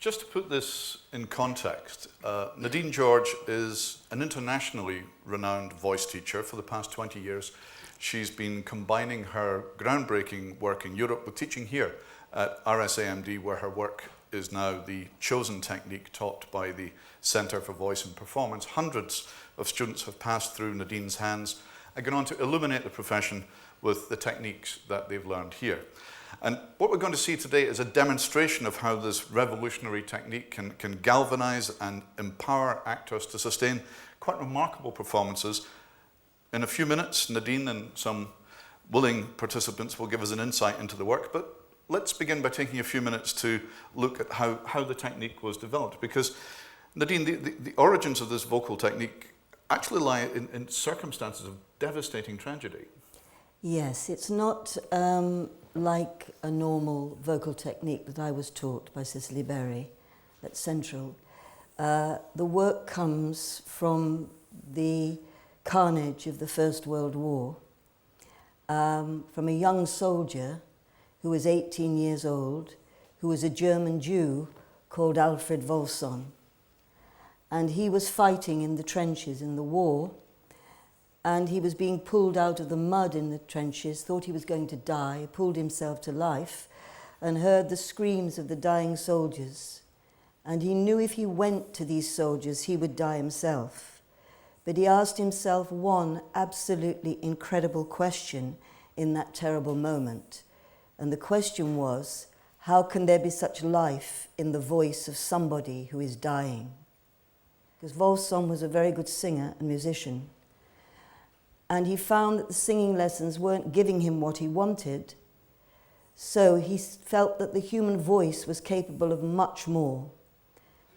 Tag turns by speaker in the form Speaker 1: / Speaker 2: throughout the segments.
Speaker 1: Just to put this in context, Nadine George is an internationally renowned voice teacher. For the past 20 years, she's been combining her groundbreaking work in Europe with teaching here at RSAMD, where her work is now the chosen technique taught by the Centre for Voice and Performance. Hundreds of students have passed through Nadine's hands and gone on to illuminate the profession with the techniques that they've learned here. And what we're going to see today is a demonstration of how this revolutionary technique can galvanize and empower actors to sustain quite remarkable performances. In a few minutes, Nadine and some willing participants will give us an insight into the work, but let's begin by taking a few minutes to look at how the technique was developed. Because, Nadine, the origins of this vocal technique actually lie in circumstances of devastating tragedy.
Speaker 2: Yes, it's not like a normal vocal technique that I was taught by Cicely Berry at Central. The work comes from the carnage of the First World War, from a young soldier who was 18 years old, who was a German Jew called Alfred Wolfson. And he was fighting in the trenches in the war, and he was being pulled out of the mud in the trenches, thought he was going to die, pulled himself to life, and heard the screams of the dying soldiers. And he knew if he went to these soldiers, he would die himself. But he asked himself one absolutely incredible question in that terrible moment. And the question was, how can there be such life in the voice of somebody who is dying? Because Wolfson was a very good singer and musician. And he found that the singing lessons weren't giving him what he wanted. So he felt that the human voice was capable of much more.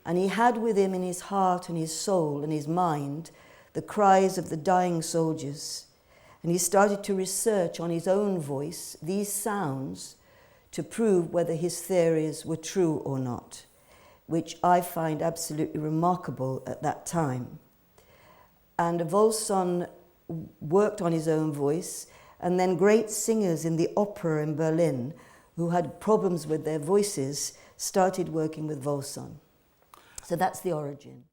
Speaker 2: And he had with him in his heart and his soul and his mind the cries of the dying soldiers. And he started to research on his own voice these sounds to prove whether his theories were true or not, which I find absolutely remarkable at that time. And Wolfson worked on his own voice, and then great singers in the opera in Berlin who had problems with their voices started working with Wolfson. So that's the origin.